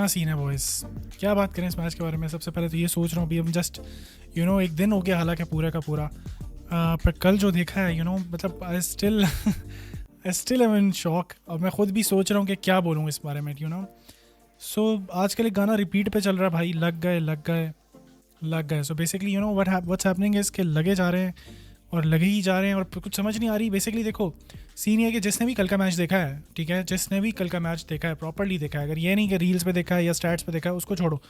Scene है boys, क्या बात करें इस मैच के बारे में। सबसे पहले तो ये सोच रहा हूँ अभी हम जस्ट एक दिन हो गया हालांकि पूरा का पूरा, पर कल जो देखा है मतलब I still am in shock. और मैं खुद भी सोच रहा हूँ कि क्या बोलूँ इस बारे में सो आजकल एक गाना रिपीट पे चल रहा है भाई, लग गए लग गए लग गए। So basically what's happening is कि लगे जा रहे हैं और लगे ही जा रहे हैं और कुछ समझ नहीं आ रही। बेसिकली देखो सीन ये है कि जिसने भी कल का मैच देखा है, ठीक है, जिसने भी कल का मैच देखा है प्रॉपरली देखा है, अगर ये नहीं कि रील्स पे देखा है या स्टैट्स पे देखा है उसको छोड़ो,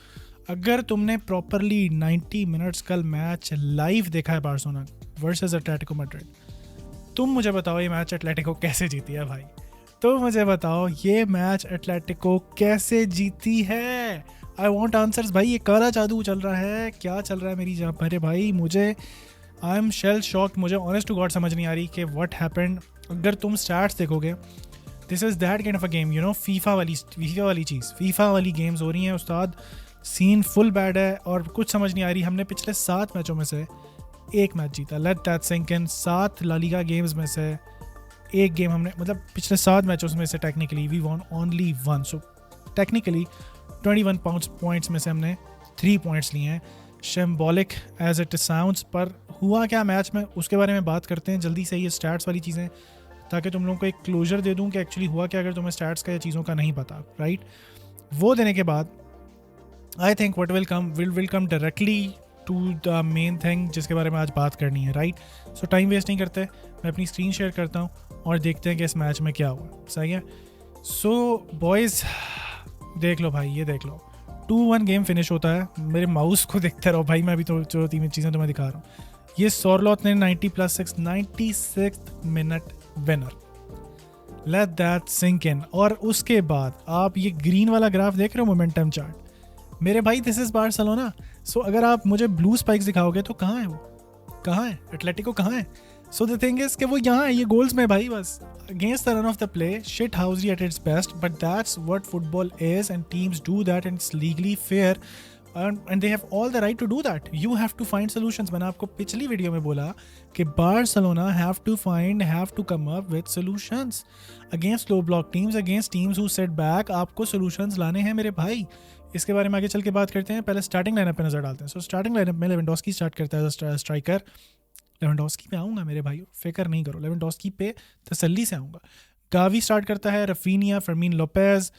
अगर तुमने प्रॉपरली 90 मिनट्स कल मैच लाइव देखा है बार्सिलोना वर्सेस एटलेटिको मैड्रिड, तुम मुझे बताओ ये मैच एटलेटिको कैसे जीती है भाई। तो मुझे बताओ ये मैच एटलेटिको कैसे जीती है। आई वॉन्ट आंसर्स भाई। ये काला जादू चल रहा है, क्या चल रहा है मेरी जान पर भाई। मुझे आई एम शेल शॉक्ड। मुझे ऑनेस्ट टू गॉड समझ नहीं आ रही कि व्हाट हैपेंड। अगर तुम स्टैट्स देखोगे, this is that kind of a game FIFA वाली चीज़, फीफा वाली गेम्स हो रही हैं उस्ताद। सीन फुल बैड है और कुछ समझ नहीं आ रही। हमने पिछले 7 मैचों में से एक मैच जीता, let that sink in. 7 La Liga games में से एक गेम हमने, मतलब पिछले 7 मैचों में से technically we won only 1। So technically 21 points में से हमने 3 पॉइंट्स लिए हैं। सिंबॉलिक एज इट साउंड्स, पर हुआ क्या मैच में उसके बारे में बात करते हैं जल्दी से, ये स्टैट्स वाली चीज़ें, ताकि तुम लोगों को एक क्लोजर दे दूं कि एक्चुअली हुआ क्या अगर तुम्हें स्टैट्स का या चीज़ों का नहीं पता, राइट। वो देने के बाद I think what will come directly to the main thing जिसके बारे में आज बात करनी है, राइट। सो टाइम वेस्ट नहीं करते, मैं अपनी स्क्रीन शेयर करता हूँ और देखते हैं कि इस मैच में क्या हुआ। सही है। सो बॉयज़ देख लो भाई, ये देख लो 2-1 गेम फिनिश होता है। मेरे माउस को देखते रहो भाई, मैं अभी तो जो 3 चीज़ें तुम्हें दिखा रहा हूँ। ये सोरलॉथ ने 96 minute winner, let that sink in. और उसके बाद आप ये ग्रीन वाला ग्राफ देख रहे हो, मोमेंटम चार्ट मेरे भाई, दिस इज बार्सिलोना। सो अगर आप मुझे ब्लू स्पाइक्स दिखाओगे तो कहाँ है वो, कहाँ है एटलेटिको, कहाँ है। सो द थिंग इज कि वो यहाँ है, ये गोल्स में भाई, बस against the run of the play, shithousery at its best, but that's what football is and teams do that and it's legally fair and they have all the right to do that. You have to find solutions. मैंने आपको पिछली video में बोला कि Barcelona have to come up with solutions against low block teams, against teams who sit back. आपको solutions लाने हैं मेरे भाई। इसके बारे में आगे चल के बात करते हैं। पहले स्टार्टिंग लाइनअप पे नजर डालते हैं। सो स्टार्टिंग लाइनअप में लेवेंडोस्की स्टार्ट करता है स्ट्राइकर। लेवेंडोस्की पे आऊँगा मेरे भाई, फिक्र नहीं करो, लेवेंडोस्की पे तसल्ली से आऊँगा। गावी स्टार्ट करता है, रफीनिया, फर्मीन लोपेज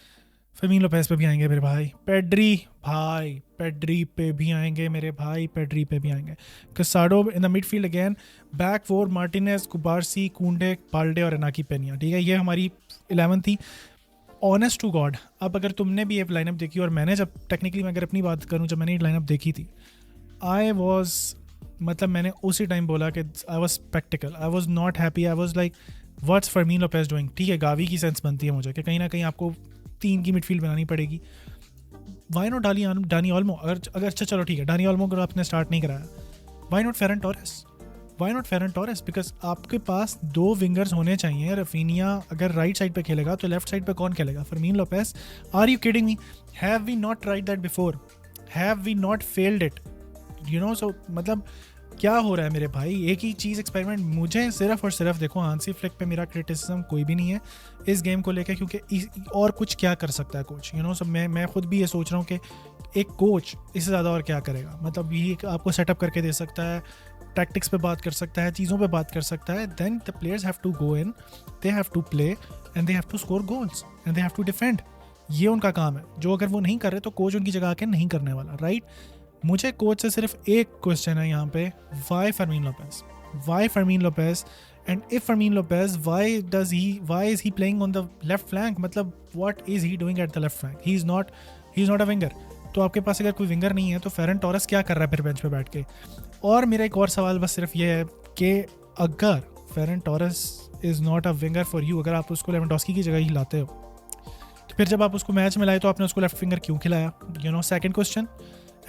पे भी आएंगे मेरे भाई। पेड्री पे भी आएंगे मेरे भाई, पेड्री पे भी आएंगे। कसाडो in the midfield again, back four Martinez, कुबारसी, कुंडे, पाल्डे और इनाकी पेनिया। ठीक है, ये हमारी 11 थी। ऑनेस्ट टू गॉड, अब अगर तुमने भी ये लाइनअप देखी और मैंने जब टेक्निकली मैं अगर अपनी बात करूँ, जब मैंने ये लाइनअप देखी थी, मैंने उसी टाइम बोला कि I was spectacled, I was not happy, I was like what's फर्मीन Lopez doing. ठीक है, गावी की सेंस बनती है मुझे कि कहीं ना कहीं आपको 3 की मिडफील्ड बनानी पड़ेगी। वाई नॉट डानी ओल्मो, अगर अच्छा चलो ठीक है, डानी ओल्मो अगर आपने स्टार्ट नहीं कराया, why not Ferran Torres, because आपके पास 2 विंगर्स होने चाहिए। रफीनिया अगर राइट साइड पे खेलेगा तो लेफ्ट साइड पे कौन खेलेगा, Fermin Lopez. Are you kidding me? Have we not tried that before? Have we not failed it? So मतलब क्या हो रहा है मेरे भाई, एक ही चीज़ एक्सपेरिमेंट। मुझे सिर्फ और सिर्फ देखो, हांसी फ्लिक पे मेरा क्रिटिसिज्म कोई भी नहीं है इस गेम को लेकर, क्योंकि और कुछ क्या कर सकता है कोच। सो मैं खुद भी ये सोच रहा हूँ कि एक कोच इससे ज़्यादा और क्या करेगा। मतलब ये आपको सेटअप करके दे सकता है, टैक्टिक्स पे बात कर सकता है, चीज़ों पे बात कर सकता है। Then the players have to go in, they have to play and they have to score goals and they have to defend. ये उनका काम है, जो अगर वो नहीं कर रहे तो कोच उनकी जगह आके नहीं करने वाला, राइट। मुझे कोच से सिर्फ एक क्वेश्चन है यहाँ पे, why Fermin Lopez and if Fermin Lopez why is he playing on the left flank, मतलब what is he doing at the left flank? He is not a winger. तो आपके पास अगर कोई विंगर नहीं है तो फेरन टोरेस क्या कर रहा है फिर बेंच पे बैठ के? और मेरा एक और सवाल बस सिर्फ ये है कि अगर Ferran Torres is not a winger for you, अगर आप उसको लेवेंडोस्की की जगह ही लाते हो, तो फिर जब आप उसको मैच में लाए तो आपने उसको लेफ्ट विंगर क्यों खिलाया? Second question.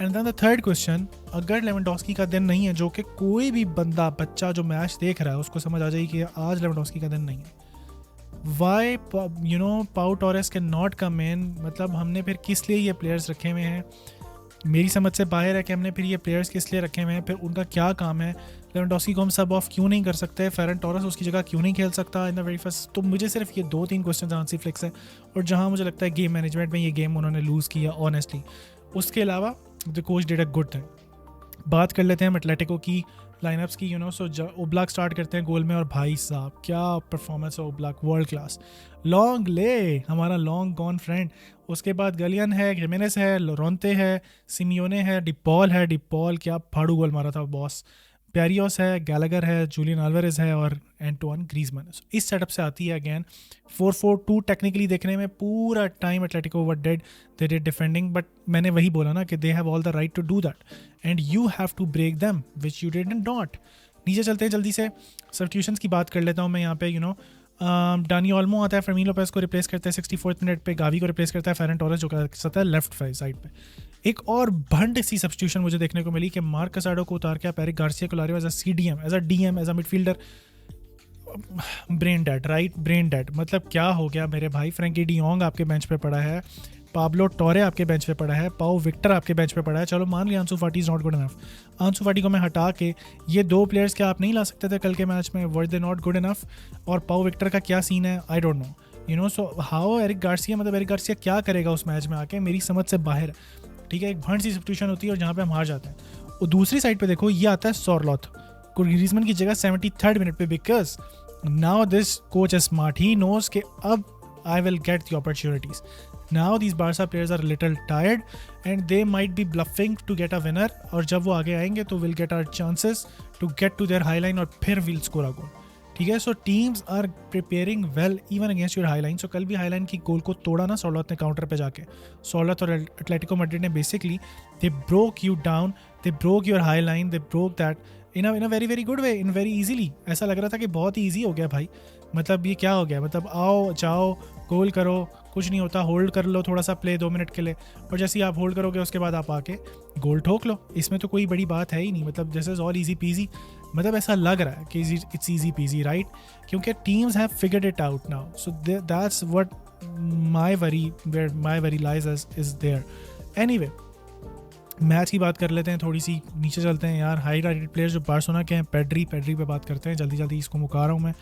And then the third question, अगर लेवेंडोस्की का दिन नहीं है, जो कि कोई भी बच्चा जो मैच देख रहा है उसको समझ आ जाए कि आज लेवेंडोस्की का दिन नहीं है, वाई पाउ टोरेस कैन नॉट कम इन? मतलब हमने फिर किस लिए ये प्लेयर्स रखे हुए हैं? मेरी समझ से बाहर है कि हमने फिर ये प्लेयर्स किस लिए रखे हुए हैं, फिर उनका क्या काम है? लेवेंडोस्की को हम सब ऑफ क्यों नहीं कर सकते, फेरन टोरस उसकी जगह क्यों नहीं खेल सकता इन द वेरी फर्स्ट। तो मुझे सिर्फ ये 2-3 क्वेश्चन हांसी फ्लिक्स है, और जहाँ मुझे लगता है गेम मैनेजमेंट में ये गेम उन्होंने लूज़ किया ऑनेस्टली। उसके अलावा the coach did a good thing. बात कर लेते हैं हम एटलेटिको की लाइनअप्स की, सो ओब्लाक स्टार्ट करते हैं गोल में, और भाई साहब क्या परफॉर्मेंस है ओब्लाक, वर्ल्ड क्लास। लॉन्ग ले हमारा लॉन्ग गॉन फ्रेंड, उसके बाद गलियन है, जिमेनेस है, लोरोंते है, सिमियोने है, डिपॉल क्या फाड़ू गोल मारा था बॉस, पेरियोस है, गैलागर है, जूलियन अल्वारेज है और एंटोन ग्रीजमैन। इस सेटअप से आती है अगेन 4-4-2। टेक्निकली देखने में पूरा time Atletico over dead, they did defending, but मैंने वही बोला ना कि they have all the right to do that and you have to break them which you did not. नीचे चलते हैं जल्दी से, सब्स्टिट्यूशंस की बात कर लेता हूँ मैं यहाँ पे। डानी ओल्मो आता है, फर्मीन लोपेज को रिप्लेस करता है 64th मिनट पे, गावी को रिप्लेस करता है फेरन टोरस जो कर सकता है लेफ्ट साइड पे। एक और भंड सी सब्स्टिट्यूशन मुझे देखने को मिली कि मार्क कसाडो को उतार के आप एरिक गार्सिया को ला रहे हो as a CDM, as a DM, as a midfielder. Brain dead, right, brain dead. मतलब क्या हो गया मेरे भाई, फ्रैंकी डियोंग आपके बेंच पे पड़ा है, पाब्लो टोरे आपके बेंच पे पड़ा है, पाओ विक्टर आपके बेंच पे पड़ा है। चलो मान लिया आंसू फाटी इज नॉट गुड इनफ, आंसू फाटी को मैं हटा के ये 2 प्लेयर्स क्या आप नहीं ला सकते थे कल के मैच में, were they not good enough? और पाओ विक्टर का क्या सीन है, I don't know, so how Eric Garcia, मतलब एरिक गार्सिया क्या करेगा उस मैच में आके, मेरी समझ से बाहर। ठीक है, एक भंड सी सब्स्टिट्यूशन होती है और जहाँ पे हम हार जाते हैं। और दूसरी साइड पे देखो, ये आता है सॉरलॉथ ग्रीजमैन की जगह 73rd मिनट पे, because now this coach is smart, he knows के अब I will get the opportunities. Now these Barca players are a little tired and they might be bluffing to get a winner, और जब वो आगे आएंगे तो we'll get our chances to get to their high line और फिर we'll score a goal। ठीक है, so teams are preparing well even against your high line. So कल भी हाई लाइन की गोल को तोड़ा ना सॉलॉथ ने काउंटर पे जाके। सॉलॉथ और एटलेटिको मैड्रिड ने basically they broke you down, they broke your high line, they broke that in a very very good way, in very easily. ऐसा लग रहा था कि बहुत ही ईजी हो गया भाई, मतलब ये क्या हो गया, मतलब आओ जाओ गोल करो, कुछ नहीं होता, होल्ड कर लो थोड़ा सा प्ले 2 मिनट के लिए, और जैसे ही आप होल्ड करोगे उसके बाद आप आके गोल ठोक लो। इसमें तो कोई बड़ी बात है ही नहीं, मतलब this is all easy peasy. मतलब ऐसा लग रहा है कि इट्स ईजी पीजी, राइट, क्योंकि teams have figured it out now. So that's what my worry lies is there. Anyway, match की बात कर लेते हैं, थोड़ी सी नीचे चलते हैं यार। हाई रेटेड प्लेयर्स जो बार्सिलोना के हैं, पेड्री पे बात करते हैं, जल्दी जल्दी इसको मुका रहा हूँ मैं।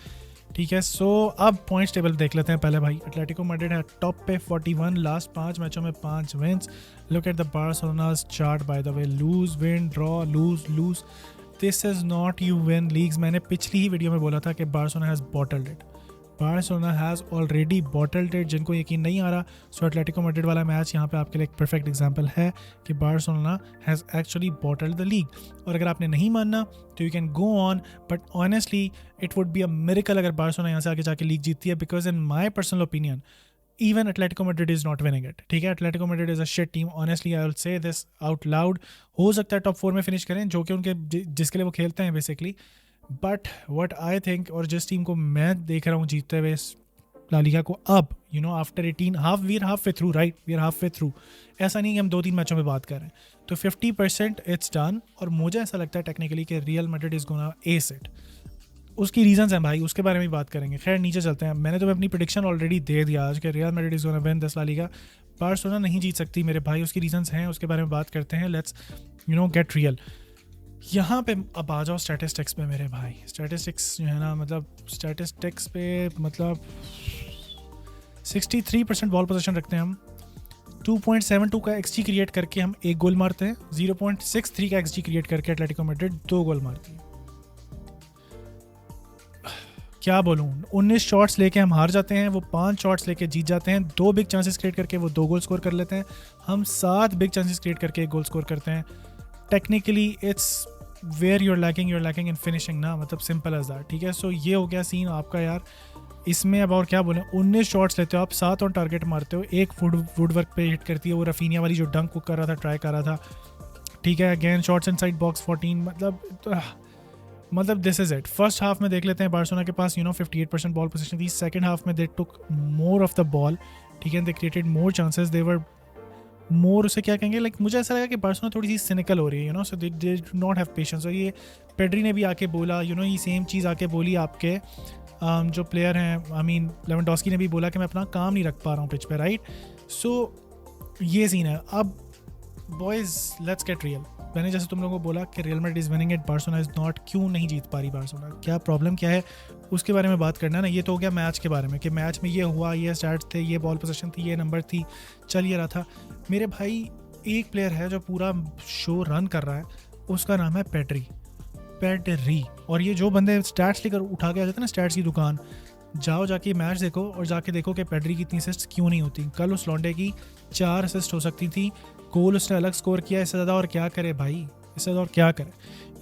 ठीक है, सो अब पॉइंट्स टेबल देख लेते हैं पहले भाई। एटलेटिको मैड्रिड है टॉप पे 41, लास्ट 5 मैचों में 5 wins. Look at the Barcelona's chart by the way, lose win draw lose, this is not you win leagues. मैंने पिछली ही वीडियो में बोला था कि Barcelona has bottled it, Barcelona has already bottled it. जिनको यकीन नहीं आ रहा, सो एटलेटिको मैड्रिड वाला मैच यहाँ पे आपके लिए एक परफेक्ट एग्जांपल है कि Barcelona has actually bottled the league. और अगर आपने नहीं मानना तो you can go on, but honestly it would be a miracle अगर बार्सिलोना यहाँ से आगे जाके लीग जीतती है, because in my personal opinion even Atletico Madrid is not winning it। ठीक है, Atletico Madrid is a shit team, honestly I will say this out loud। हो सकता है टॉप 4 में फिनिश करें, जो कि उनके जिसके लिए वो खेलते हैं basically, but what I think, और जिस टीम को मैं देख रहा हूँ जीतते हुए ला लीगा को अब, after 18 we are half way through, right, we are half way through. ऐसा नहीं कि हम 2-3 मैचों में बात कर रहे हैं, तो 50% इट्स डन। और मुझे ऐसा लगता है टेक्निकली कि Real Madrid is gonna S it. उसकी रीजंस हैं भाई, उसके बारे में भी बात करेंगे। खैर नीचे चलते हैं, मैंने तो अपनी प्रेडिक्शन ऑलरेडी दे दिया आज कि Real Madrid is gonna win this La Liga. Barcelona नहीं जीत सकती मेरे भाई, उसकी रीजंस हैं, उसके बारे में बात करते हैं। Let's get real. यहाँ पे अब आ जाओ स्टैटिस्टिक्स पे मेरे भाई। स्टैटिस्टिक्स जो है ना, मतलब स्टैटिस्टिक्स पे मतलब 63% बॉल पोजीशन रखते हैं हम, 2.72 का XG क्रिएट करके हम 1 गोल मारते हैं, 0.63 का XG क्रिएट करके एटलेटिको मैड्रिड 2 गोल मारती है। क्या बोलूँ, 19 शॉट्स लेके हम हार जाते हैं, वो 5 शॉट्स लेके जीत जाते हैं। 2 बिग चांसेस क्रिएट करके वो 2 गोल स्कोर कर लेते हैं, हम 7 बिग चांसेस क्रिएट करके 1 गोल स्कोर करते हैं। Technically it's where you're lacking in finishing ना, मतलब सिंपल एज दैट। ठीक है, सो ये हो गया सीन आपका यार। इसमें अब और क्या बोलें, 19 शॉट्स लेते हो आप, 7 ऑन टारगेट मारते हो, 1 वुडवर्क पे हिट करती है, वो रफीनिया वाली जो डंक को कर रहा था, ट्राई कर रहा था। ठीक है, अगेन शॉट्स इनसाइड बॉक्स 14, मतलब this is it. First half में देख लेते हैं, बार्सिलोना के पास 58% बॉल पोजीशन थी। सेकंड हाफ में दे टुक मोर ऑफ द बॉल, ठीक है, दे क्रिएटेड मोर चांसेस, दे वर मोर, उसे क्या कहेंगे, लाइक मुझे ऐसा लगा कि बार्सिलोना थोड़ी सी सिनिकल हो रही है, so they do not have patience. और ये पेड्री ने भी आके बोला, ये सेम चीज़ आके बोली आपके जो प्लेयर हैं, आई मीन लेवेंडोस्की ने भी बोला कि मैं अपना काम नहीं रख पा रहा हूँ पिच पे, राइट। सो ये सीन है। अब बॉयज़ लेट्स गेट रियल। मैंने जैसे तुम लोगों को बोला कि Real Madrid is winning eight, Barcelona is not, क्यों नहीं जीत पा रही बार्सिलोना, क्या प्रॉब्लम क्या है, उसके बारे में बात करना है ना। ये तो हो गया मैच के बारे में कि मैच में ये हुआ, ये स्टार्ट थे, ये बॉल पोजीशन थी, ये नंबर थी, चल ये रहा था। मेरे भाई एक प्लेयर है जो पूरा शो रन कर रहा है, उसका नाम है पेड्री। और ये जो बंदे स्टैट्स लेकर उठा के आ जाते हैं ना स्टैट्स की दुकान, जाओ जाके मैच देखो और जाके देखो कि पेड्री की इतनी असिस्ट क्यों नहीं होती। कल उस लॉन्डे की 4 असिस्ट हो सकती थी, गोल उसने अलग स्कोर किया, इससे ज़्यादा और क्या करे भाई, इससे ज़्यादा और क्या करे,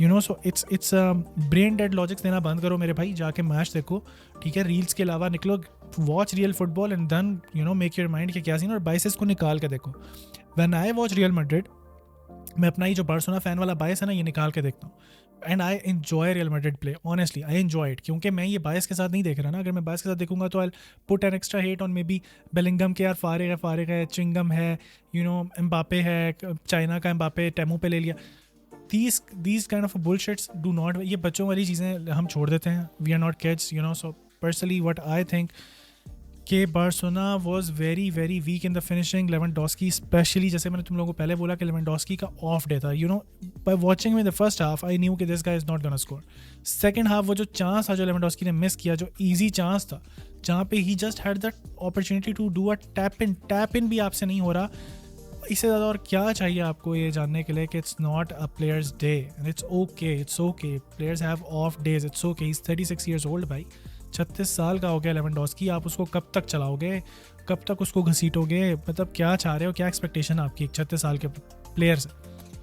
you know. So it's brain dead logics देना बंद करो मेरे भाई, जाके मैच देखो, ठीक है, रील्स के अलावा निकलो, watch real football and then you know make your mind कि क्या सीन, और बाइसेस को निकाल के देखो। When I watch Real Madrid, मैं अपना ही जो बार्सिलोना फैन वाला बायस है ना, ये निकाल के देखता हूँ, and I enjoy real Madrid play, honestly I enjoy it, क्योंकि मैं ये बायस के साथ नहीं देख रहा ना। अगर मैं बायस के साथ देखूंगा तो I put an extra hate on may be Bellingham के, यार फारिग है, चिंगम है, यू नो एम्बापे है, चाइना का एम्बापे टेमू पे ले लिया। these kind of bullshits do not, ये बच्चों वाली चीज़ें हम छोड़ देते हैं, we are not kids, you know. So personally what I think कि Barcelona was very very weak in the finishing. Lewandowski specially, जैसे मैंने तुम लोगों को पहले बोला कि लेवेंडोस्की का ऑफ डे था, you know, by watching him in the first half I knew कि this guy is not gonna score. Second half वो जो चांस था जो लेवेंडोस्की ने मिस किया, जो easy चांस था जहाँ पे he just had that opportunity to do a tap in भी आपसे नहीं हो रहा। इससे ज़्यादा और क्या चाहिए आपको ये जानने के लिए कि it's not a players day and it's okay, players have of days, it's okay. He is 36 years old भाई, 36 साल का हो गया लेवेंडोस्की, आप उसको कब तक चलाओगे, कब तक उसको घसीटोगे, मतलब क्या चाह रहे हो, क्या एक्सपेक्टेशन आपकी 36 साल के प्लेयर से,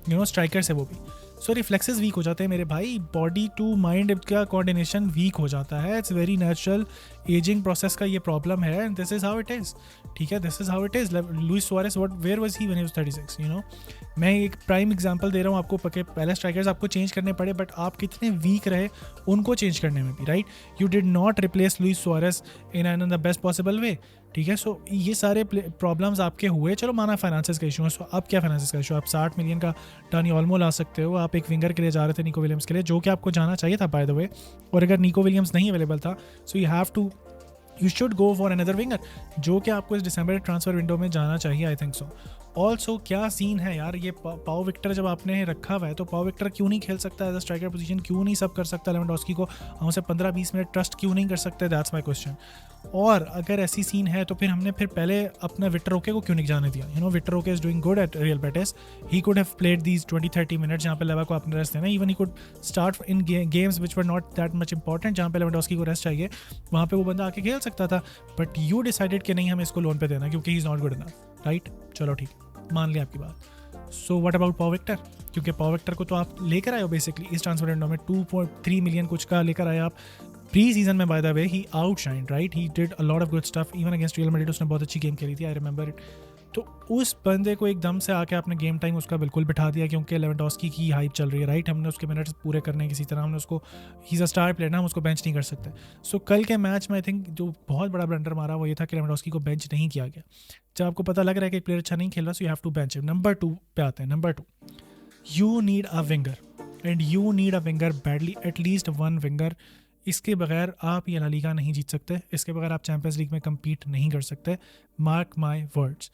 यू नो, स्ट्राइकर से वो भी। सो रिफ्लेक्सेस वीक हो जाते हैं मेरे भाई, बॉडी टू माइंड का कोऑर्डिनेशन वीक हो जाता है, it's very natural, ageing process का ये प्रॉब्लम है, this is how it is, ठीक है, this is how it is. Luis Suarez where was he when he was 36, you know. मैं एक प्राइम एग्जांपल दे रहा हूँ आपको, पहले स्ट्राइकर्स आपको चेंज करने पड़े, बट आप कितने वीक रहे उनको चेंज करने में भी, right. You did not replace Luis Suarez in the best possible way, ठीक है। सो ये सारे प्रॉब्लम्स आपके हुए, चलो माना फाइनेंसेस का इशू है, सो अब क्या फाइनेंसेस का इशू, आप 60 मिलियन का टर्नी ऑलमो ला सकते हो, आप एक विंगर के लिए जा रहे थे, निको विलियम्स के लिए, जो कि आपको जाना चाहिए था बाय द वे, और अगर निको विलियम्स नहीं अवेलेबल था, so you should go for another winger, जो कि आपको इस दिसंबर ट्रांसफर विंडो में जाना चाहिए, आई थिंक सो। ऑल्सो क्या सीन है यार, ये पाओ विक्टर जब आपने रखा हुआ है तो पाओ विक्टर क्यों नहीं खेल सकता एज अ स्ट्राइकर पोजीशन, क्यों नहीं सब कर सकता, लेवेंडोस्की को हम उसे 15-20 मिनट ट्रस्ट क्यों नहीं कर सकते, दैट्स माई क्वेश्चन। और अगर ऐसी सीन है तो फिर हमने फिर पहले अपना विक्टर ओके को क्यों नहीं जाने दिया, you know, Victor okay is doing good at Real Betis, he could have played these 20-30 minutes जहाँ पे लेवा को अपने रेस्ट देना, even he could start in games which were not that much important, जहाँ पे लेवेंडोस्की को rest चाहिए, वहाँ पे वो बंदा आके खेल सकता था, बट यू डिसाइडेड कि नहीं हमें इसको लोन पे देना क्योंकि he is not good enough, right. चलो ठीक, मान लिया आपकी बात। सो व्हाट अबाउट पाओ विक्टर, क्योंकि पाओ विक्टर को तो आप लेकर आए हो बेसिकली इस ट्रांसफर विंडो में, 2.3 मिलियन कुछ का लेकर आए आप। प्री सीजन में by the way he outshined, right, he did a lot of good stuff, even against Real Madrid उसने बहुत अच्छी गेम खेली थी, आई रिमेंबर इट। तो उस बंदे को एकदम से आके आपने गेम टाइम उसका बिल्कुल बिठा दिया क्योंकि लेवेंडोस्की की हाइप चल रही है, राइट। हमने उसके मिनट्स पूरे करने किसी तरह, हमने उसको, he is a star player ना, हम उसको बेंच नहीं कर सकते। सो कल के मैच में आई थिंक जो बहुत बड़ा ब्लंडर मारा वो ये था कि लेवेंडोस्की को बेंच नहीं किया गया। जब आपको पता लग रहा है कि एक प्लेयर अच्छा नहीं खेल रहा, so you have to bench. Number 2 पे आते हैं। Number 2, you need a winger and you need a winger badly, at least one winger. इसके बगैर आप ये ला लीगा नहीं जीत सकते, इसके बगैर आप चैंपियंस लीग में कम्पीट नहीं कर सकते, मार्क माई वर्ड्स,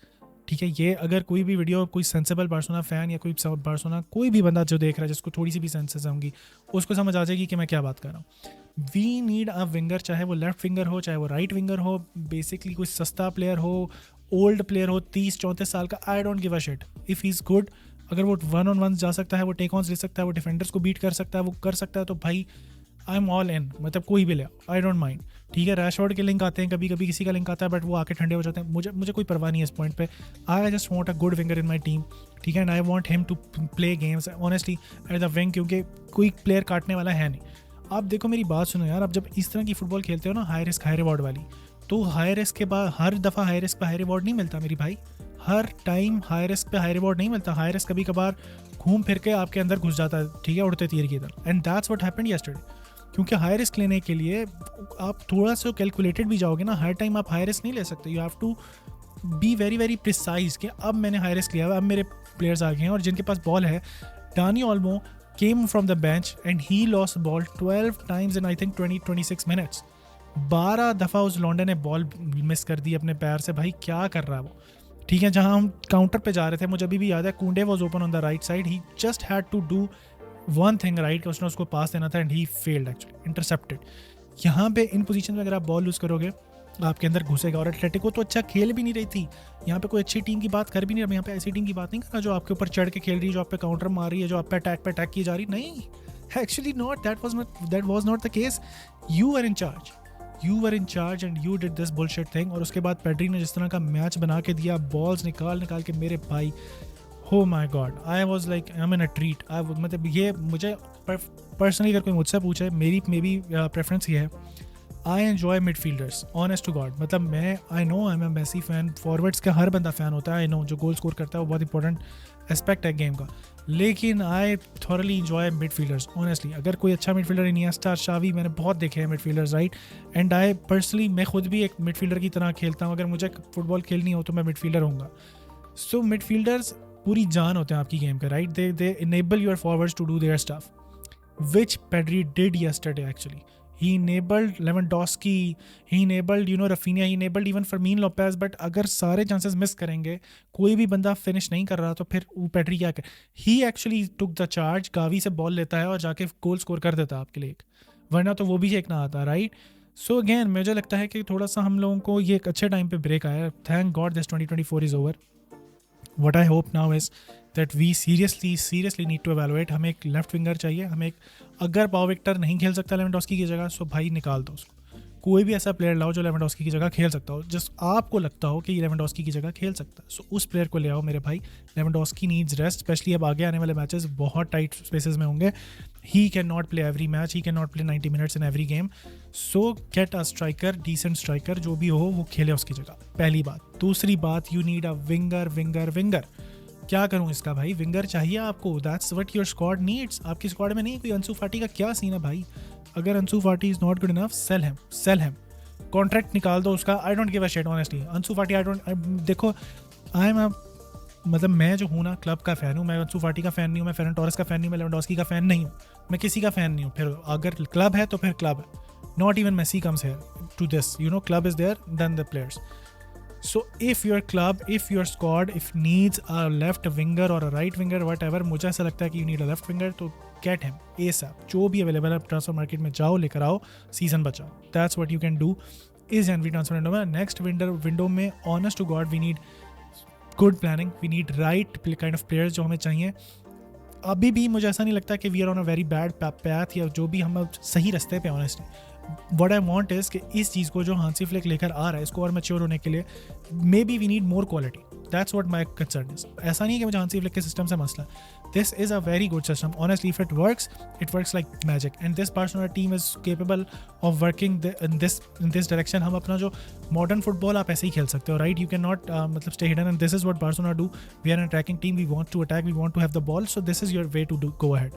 ठीक है। ये अगर कोई भी वीडियो कोई सेंसेबल बार्सिलोना फैन या कोई बार्सिलोना कोई भी बंदा जो देख रहा है जिसको थोड़ी सी भी सेंसेस होंगी उसको समझ आ जाएगी कि मैं क्या बात कर रहा हूँ। वी नीड अ विंगर, चाहे वो लेफ्ट विंगर हो चाहे वो राइट विंगर हो, बेसिकली कोई सस्ता प्लेयर हो, ओल्ड प्लेयर हो, 30-34 साल का, आई don't give a shit if he is good. अगर वो 1-on-1 जा सकता है, वो टेक ऑन्स ले सकता है, वो डिफेंडर्स को बीट कर सकता है, वो कर सकता है, तो भाई आई एम ऑल इन, मतलब कोई भी ले आओ, आई डोंट माइंड, ठीक है। रैशफोर्ड के लिंक आते हैं, कभी कभी किसी का लिंक आता है, बट वो आके ठंडे हो जाते हैं, मुझे कोई परवाह नहीं है इस पॉइंट पे। I just want a good winger in my team, ठीक है, and I want him to play games honestly at the wing, क्योंकि कोई प्लेयर काटने वाला है नहीं। आप देखो मेरी बात सुनो यार, आप जब इस तरह की फुटबॉल खेलते हो ना, हाई रिस्क हाई रिवॉर्ड वाली, तो हाई रिस्क के बाद हर दफ़ा हाई रिस्क पे हाई रिवॉर्ड नहीं मिलता मेरी भाई, हर टाइम हाई रिस्क पे हाई रिवॉर्ड नहीं मिलता। हाई रिस्क कभी कभार घूम फिर के आपके अंदर घुस जाता है, ठीक है, उड़ते तीर की तरह, and that's what happened yesterday. क्योंकि हाई रिस्क लेने के लिए आप थोड़ा सा कैलकुलेटेड भी जाओगे ना, हर टाइम आप हाई रिस्क नहीं ले सकते, you have to be very very precise कि अब मैंने हाई रिस्क लिया, अब मेरे प्लेयर्स आ गए हैं और जिनके पास बॉल है। Dani Olmo came from the bench and he lost ball 12 times in I think 20-26 minutes. 12 दफ़ा उस लॉन्डे ने बॉल मिस कर दी अपने पैर से, भाई क्या कर रहा है वो, ठीक है, जहाँ हम काउंटर पे जा रहे थे, मुझे अभी भी याद है, Kounde was open on the right side, he just had to do one thing right, उसने उसको पास देना था and he failed actually, intercepted. यहाँ पे इन पोजीशन में अगर आप बॉल लूज़ करोगे आपके अंदर घुसेगा। और एटलेटिको तो अच्छा खेल भी नहीं रही थी, यहाँ पे कोई अच्छी टीम की बात कर भी नहीं रहा, यहाँ पे ऐसी टीम की बात नहीं कर रहा जो आपके ऊपर चढ़ के खेल रही है, जो आप पे काउंटर मार रही है, जो आप पे अटैक की जा रही, नहीं, actually not, that was not the case. You were in charge and you did this bullshit thing. और उसके बाद पेड्री ने जिस तरह का मैच बना के दिया, बॉल्स निकाल के मेरे भाई, oh my god, I was like I am in a treat. मतलब ये मुझे पर्सनली अगर कोई मुझसे पूछे, मेरी मे बी प्रेफरेंस ये है, I enjoy midfielders, honest to God. मतलब मैं, I know I am a Messi fan, forwards का हर बंदा फ़ैन होता है, आई नो, जो गोल स्कोर करता है वो बहुत इंपॉर्टेंट एस्पेक्ट है गेम का, लेकिन I thoroughly enjoy midfielders honestly. अगर कोई अच्छा मिडफील्डर, इनिएस्टा, शावी, मैंने बहुत देखे हैं midfielders, right, and I personally, मैं खुद भी एक मिडफील्डर की तरह खेलता हूँ। अगर मुझे फुटबॉल खेलनी हो तो मैं मिडफील्डर होऊंगा। सो मिडफील्डर्स पूरी जान होते हैं आपकी गेम के, right, they enable your forwards to do their stuff, which Pedri did yesterday actually. He enabled Lewandowski, he enabled Rafinha, he enabled even Fermin Lopez, but अगर सारे चांसेस मिस करेंगे, कोई भी बंदा फिनिश नहीं कर रहा, तो फिर वो पेड्री क्या कर, he actually took the charge, Gavi से बॉल लेता है और जाके गोल स्कोर कर देता है आपके लिए, वरना तो वो भी एक ना आता, राइट। सो अगेन मुझे लगता है कि थोड़ा सा हम लोगों को ये एक अच्छे टाइम पे ब्रेक आया, thank God this 2024 is over. What I hope now is that we seriously need to evaluate, हमें एक लेफ्ट विंगर चाहिए, हमें एक, अगर पाव विक्टर नहीं खेल सकता लेवेंडोस्की की जगह, सो भाई निकाल दो उसको, कोई भी ऐसा प्लेयर लाओ जो लेवेंडोस्की की जगह खेल सकता हो, जिस आपको लगता हो कि लेवेंडोस्की की जगह खेल सकता है, सो उस प्लेयर को ले आओ मेरे भाई। लेवेंडोस्की नीड्स रेस्ट, स्पेशली अब आगे आने वाले मैचेस बहुत टाइट स्पेसेस में होंगे, he can not play every match, he can not play 90 minutes in every game, so get a striker, decent striker जो भी हो वो खेले उसकी जगह, पहली बात। दूसरी बात, यू नीड अ विंगर। क्या करूं इसका भाई, विंगर चाहिए आपको, that's what your squad needs. आपकी स्क्वाड में नहीं कोई अंसू फाटी का क्या सीन है भाई, अगर Ansu Fati is not good enough, sell him, contract निकाल दो उसका, I don't give a shit honestly. Ansu Fati देखो, आई एम मतलब मैं जो हूँ ना, क्लब का फ़ैन हूँ मैं, अंसू फाटी का फ़ैन नहीं हूँ मैं, फेरन टोरेस का फ़ैन नहीं हूँ मैं, लेवेंडोस्की का फ़ैन नहीं हूँ मैं, किसी का फ़ैन नहीं हूँ। फिर अगर क्लब है तो फिर क्लब है, not even Messi comes here to this, club is there then the players. So if your club, if your squad, if needs a left winger or a right winger, whatever, मुझे ऐसा लगता है कि you need a left winger, तो get him ASAP, जो भी available है transfer market में, जाओ लेकर आओ, सीजन बचाओ। That's what you can do इस जनवरी ट्रांसफर विंडो में। नेक्स्ट विंडो में honest to God we need good planning, we need right kind of players जो हमें चाहिए। अभी भी मुझे ऐसा नहीं लगता कि we are on a very bad path, या जो भी हम सही रास्ते पे honestly. What I want is कि इस चीज़ को जो हांसी फ्लिक लेकर आ रहा है, इसको और मैच्योर होने के लिए maybe we need more quality, that's what my concern is. ऐसा नहीं है कि मुझे हांसी फ्लिक के सिस्टम से मसला, this is a very good system honestly, if it works like magic, and this Barcelona team is capable of working in this direction. हम अपना जो मॉडर्न फुटबॉल आप ऐसे ही खेल सकते हो, राइट, यू कैन नॉट मतलब stay hidden, and this is what Barcelona do, we are an attacking team, we want to attack, we want to have the ball, so this is your way to go ahead,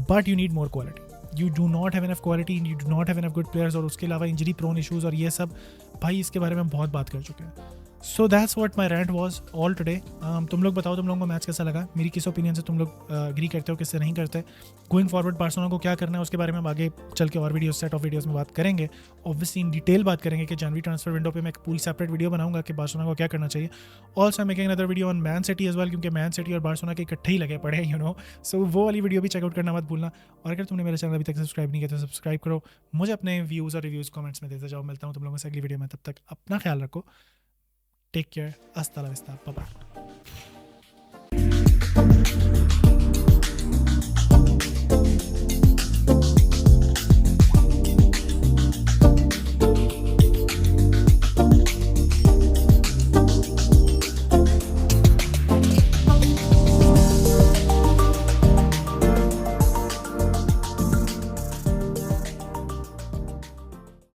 but you need more quality, you do not have enough quality, you do not have enough good players, और उसके अलावा injury prone issues और ये सब, भाई इसके बारे में बहुत बात कर चुके हैं। So that's what my rant was all today. तुम लोग बताओ तुम लोगों को मैच कैसा लगा, मेरी किस ओपिनियन से तुम लोग एग्री करते हो, किससे नहीं करते। गोइंग फॉरवर्ड बार्सिलोना को क्या करना है उसके बारे में हम आगे चल के और वीडियो, सेट ऑफ वीडियोज़ में बात करेंगे, ऑब्वियसली इन डिटेल बात करेंगे कि जनवरी ट्रांसफर विंडो पे मैं एक पूरी सेपरेट वीडियो बनाऊंगा कि बार्सिलोना को क्या करना चाहिए। Also making another video on Man City as well, क्योंकि मैन सिटी और बार्सिलोना के इकट्ठे ही लगे पड़े, सो वो वाली वीडियो भी चेकआउट करना मत भूलना। और अगर तुमने मेरे चैनल अभी तक सब्सक्राइब नहीं किया तो सब्सक्राइब करो, मुझे अपने व्यूज़ और रिव्यूज़ कमेंट्स में देते जाओ। मिलता हूँ तुम लोगों से अगली वीडियो में, तब तक अपना ख्याल रखो, टेक केयर, हasta la vista, बाय बाय।